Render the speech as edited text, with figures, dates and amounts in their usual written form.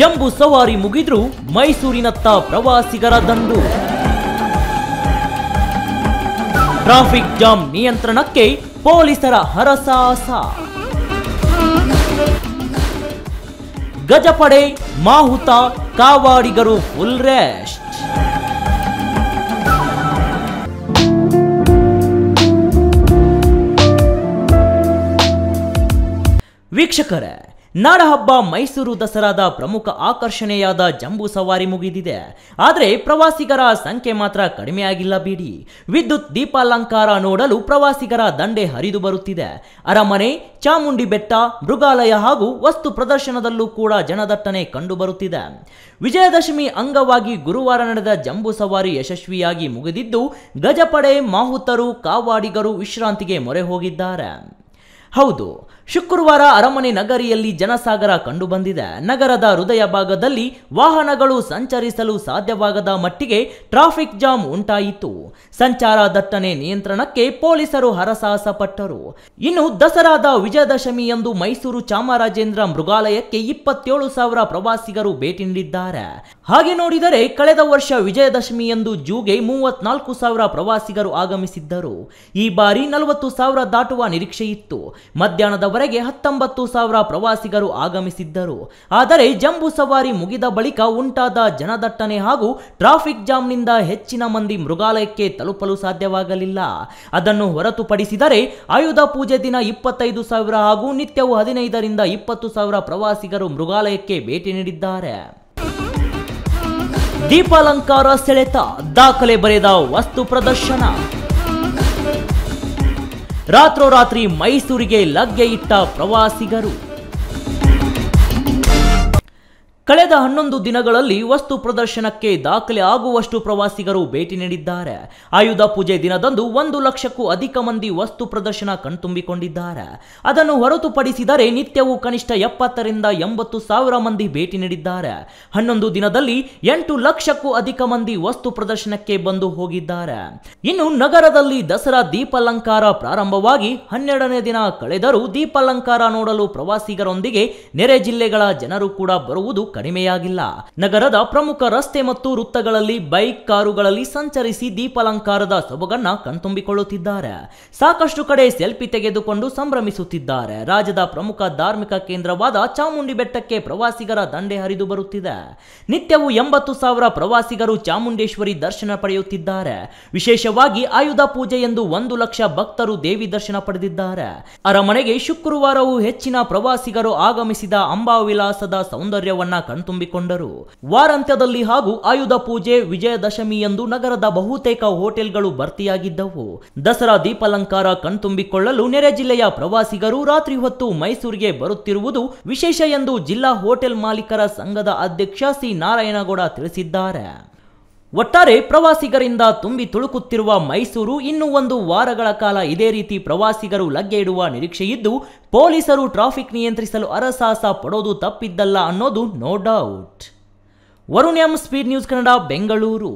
ಜಂಬೂ ಸವಾರಿ ಮುಗಿದ್ರು ಮೈಸೂರಿನತ್ತ ಪ್ರವಾಸಿಗರ ದಂಡು. ಟ್ರಾಫಿಕ್ ಜಾಮ್ ನಿಯಂತ್ರಣಕ್ಕೆ ಪೊಲೀಸರ ಹರಸಾಹಸ. ಗಜಪಡೆ, ಮಾಹುತ, ಕಾವಾಡಿಗರು ಫುಲ್ ರೆಸ್ಟ್. ವೀಕ್ಷಕರೇ, ನಾಡಹಬ್ಬ ಮೈಸೂರು ದಸರಾದ ಪ್ರಮುಖ ಆಕರ್ಷಣೆಯಾದ ಜಂಬೂ ಸವಾರಿ ಮುಗಿದಿದೆ. ಆದರೆ ಪ್ರವಾಸಿಗರ ಸಂಖ್ಯೆ ಮಾತ್ರ ಕಡಿಮೆಯಾಗಿಲ್ಲ ಬಿಡಿ. ವಿದ್ಯುತ್ ದೀಪಾಲಂಕಾರ ನೋಡಲು ಪ್ರವಾಸಿಗರ ದಂಡೆ ಹರಿದು ಬರುತ್ತಿದೆ. ಅರಮನೆ, ಚಾಮುಂಡಿ ಬೆಟ್ಟ, ಮೃಗಾಲಯ ಹಾಗೂ ವಸ್ತು ಪ್ರದರ್ಶನದಲ್ಲೂ ಕೂಡ ಜನದಟ್ಟಣೆ ಕಂಡು ಬರುತ್ತಿದೆ. ವಿಜಯದಶಮಿ ಅಂಗವಾಗಿ ಗುರುವಾರ ನಡೆದ ಜಂಬೂ ಸವಾರಿ ಯಶಸ್ವಿಯಾಗಿ ಮುಗಿದಿದ್ದು, ಗಜಪಡೆ, ಮಾಹುತರು, ಕಾವಾಡಿಗರು ವಿಶ್ರಾಂತಿಗೆ ಮೊರೆ ಹೋಗಿದ್ದಾರೆ. ಹೌದು, ಶುಕ್ರವಾರ ಅರಮನೆ ನಗರಿಯಲ್ಲಿ ಜನಸಾಗರ ಕಂಡುಬಂದಿದೆ. ನಗರದ ಹೃದಯ ಭಾಗದಲ್ಲಿ ವಾಹನಗಳು ಸಂಚರಿಸಲು ಸಾಧ್ಯವಾಗದ ಮಟ್ಟಿಗೆ ಟ್ರಾಫಿಕ್ ಜಾಮ್ ಉಂಟಾಯಿತು. ಸಂಚಾರ ದಟ್ಟಣೆ ನಿಯಂತ್ರಣಕ್ಕೆ ಪೊಲೀಸರು ಹರಸಾಹಸ ಪಟ್ಟರು. ಇನ್ನು ದಸರಾದ ವಿಜಯದಶಮಿಯಂದು ಮೈಸೂರು ಚಾಮರಾಜೇಂದ್ರ ಮೃಗಾಲಯಕ್ಕೆ 27,000 ಪ್ರವಾಸಿಗರು ಭೇಟಿ ನೀಡಿದ್ದಾರೆ. ಹಾಗೆ ನೋಡಿದರೆ ಕಳೆದ ವರ್ಷ ವಿಜಯದಶಮಿಯಂದು ಜೂಗೆ 34,000 ಪ್ರವಾಸಿಗರು ಆಗಮಿಸಿದ್ದರು. ಈ ಬಾರಿ 40,000 ದಾಟುವ ನಿರೀಕ್ಷೆ ಇತ್ತು. ಮಧ್ಯಾಹ್ನದವರೆಗೆ 19,000 ಪ್ರವಾಸಿಗರು ಆಗಮಿಸಿದ್ದರು. ಆದರೆ ಜಂಬೂ ಸವಾರಿ ಮುಗಿದ ಬಳಿಕ ಉಂಟಾದ ಜನದಟ್ಟಣೆ ಹಾಗೂ ಟ್ರಾಫಿಕ್ ಜಾಮ್ನಿಂದ ಹೆಚ್ಚಿನ ಮಂದಿ ಮೃಗಾಲಯಕ್ಕೆ ತಲುಪಲು ಸಾಧ್ಯವಾಗಲಿಲ್ಲ. ಅದನ್ನು ಹೊರತುಪಡಿಸಿದರೆ ಆಯುಧ ಪೂಜೆ ದಿನ 25,000 ಹಾಗೂ ನಿತ್ಯವೂ 15ರಿಂದ 20,000 ಪ್ರವಾಸಿಗರು ಮೃಗಾಲಯಕ್ಕೆ ಭೇಟಿ ನೀಡಿದ್ದಾರೆ. ದೀಪಾಲಂಕಾರ ಸೆಳೆತ, ದಾಖಲೆ ಬರೆದ ವಸ್ತು ಪ್ರದರ್ಶನ. ರಾತ್ರೋರಾತ್ರಿ ಮೈಸೂರಿಗೆ ಲಗ್ಗೆ ಇಟ್ಟ ಪ್ರವಾಸಿಗರು. ಕಳೆದ 11 ದಿನಗಳಲ್ಲಿ ವಸ್ತು ಪ್ರದರ್ಶನಕ್ಕೆ ದಾಖಲೆ ಆಗುವಷ್ಟು ಪ್ರವಾಸಿಗರು ಭೇಟಿ ನೀಡಿದ್ದಾರೆ. ಆಯುಧ ಪೂಜೆ ದಿನದಂದು 1 ಲಕ್ಷಕ್ಕೂ ಅಧಿಕ ಮಂದಿ ವಸ್ತು ಪ್ರದರ್ಶನ ಕಣ್ತುಂಬಿಕೊಂಡಿದ್ದಾರೆ. ಅದನ್ನು ಹೊರತುಪಡಿಸಿದರೆ ನಿತ್ಯವೂ ಕನಿಷ್ಠ 70ರಿಂದ 80,000 ಮಂದಿ ಭೇಟಿ ನೀಡಿದ್ದಾರೆ. 11 ದಿನದಲ್ಲಿ 8 ಲಕ್ಷಕ್ಕೂ ಅಧಿಕ ಮಂದಿ ವಸ್ತು ಪ್ರದರ್ಶನಕ್ಕೆ ಬಂದು ಹೋಗಿದ್ದಾರೆ. ಇನ್ನು ನಗರದಲ್ಲಿ ದಸರಾ ದೀಪಾಲಂಕಾರ ಪ್ರಾರಂಭವಾಗಿ 12ನೇ ದಿನ ಕಳೆದರೂ ದೀಪಾಲಂಕಾರ ನೋಡಲು ಪ್ರವಾಸಿಗರೊಂದಿಗೆ ನೆರೆ ಜಿಲ್ಲೆಗಳ ಜನರು ಕೂಡ ಬರುವುದು ಕಡಿಮೆಯಾಗಿಲ್ಲ. ನಗರದ ಪ್ರಮುಖ ರಸ್ತೆ ಮತ್ತು ವೃತ್ತಗಳಲ್ಲಿ ಬೈಕ್, ಕಾರುಗಳಲ್ಲಿ ಸಂಚರಿಸಿ ದೀಪಾಲಂಕಾರದ ಸೊಬಗನ್ನ ಕಣ್ತುಂಬಿಕೊಳ್ಳುತ್ತಿದ್ದಾರೆ. ಸಾಕಷ್ಟು ಕಡೆ ಸೆಲ್ಫಿ ತೆಗೆದುಕೊಂಡು ಸಂಭ್ರಮಿಸುತ್ತಿದ್ದಾರೆ. ರಾಜ್ಯದ ಪ್ರಮುಖ ಧಾರ್ಮಿಕ ಕೇಂದ್ರವಾದ ಚಾಮುಂಡಿ ಬೆಟ್ಟಕ್ಕೆ ಪ್ರವಾಸಿಗರ ದಂಡೆ ಹರಿದು ಬರುತ್ತಿದೆ. ನಿತ್ಯವೂ 80,000 ಪ್ರವಾಸಿಗರು ಚಾಮುಂಡೇಶ್ವರಿ ದರ್ಶನ ಪಡೆಯುತ್ತಿದ್ದಾರೆ. ವಿಶೇಷವಾಗಿ ಆಯುಧ ಪೂಜೆಯೆಂದು 1 ಲಕ್ಷ ಭಕ್ತರು ದೇವಿ ದರ್ಶನ ಪಡೆದಿದ್ದಾರೆ. ಅರಮನೆಗೆ ಶುಕ್ರವಾರವೂ ಹೆಚ್ಚಿನ ಪ್ರವಾಸಿಗರು ಆಗಮಿಸಿದ ಅಂಬಾವಿಲಾಸದ ಸೌಂದರ್ಯವನ್ನ ಕಣ್ತುಂಬಿಕೊಂಡರು. ವಾರಾಂತ್ಯದಲ್ಲಿ ಹಾಗೂ ಆಯುಧ ಪೂಜೆ, ವಿಜಯದಶಮಿಯಂದು ನಗರದ ಬಹುತೇಕ ಹೋಟೆಲ್ಗಳು ಭರ್ತಿಯಾಗಿದ್ದವು. ದಸರಾ ದೀಪಾಲಂಕಾರ ಕಣ್ತುಂಬಿಕೊಳ್ಳಲು ನೆರೆ ಜಿಲ್ಲೆಯ ಪ್ರವಾಸಿಗರು ರಾತ್ರಿ ಹೊತ್ತು ಮೈಸೂರಿಗೆ ಬರುತ್ತಿರುವುದು ವಿಶೇಷ ಎಂದು ಜಿಲ್ಲಾ ಹೋಟೆಲ್ ಮಾಲೀಕರ ಸಂಘದ ಅಧ್ಯಕ್ಷ ಸಿ ನಾರಾಯಣಗೌಡ ತಿಳಿಸಿದ್ದಾರೆ. ಒಟ್ಟಾರೆ ಪ್ರವಾಸಿಗರಿಂದ ತುಂಬಿ ತುಳುಕುತ್ತಿರುವ ಮೈಸೂರು ಇನ್ನು 1 ವಾರಗಳ ಕಾಲ ಇದೇ ರೀತಿ ಪ್ರವಾಸಿಗರು ಲಗ್ಗೆ ಇಡುವ ನಿರೀಕ್ಷೆಯಿದ್ದು, ಪೊಲೀಸರು ಟ್ರಾಫಿಕ್ ನಿಯಂತ್ರಿಸಲು ಹರಸಾಹಸ ಪಡೋದು ತಪ್ಪಿದ್ದಲ್ಲ ಅನ್ನೋದು no doubt. Varun M, speed news Kannada, Bengaluru.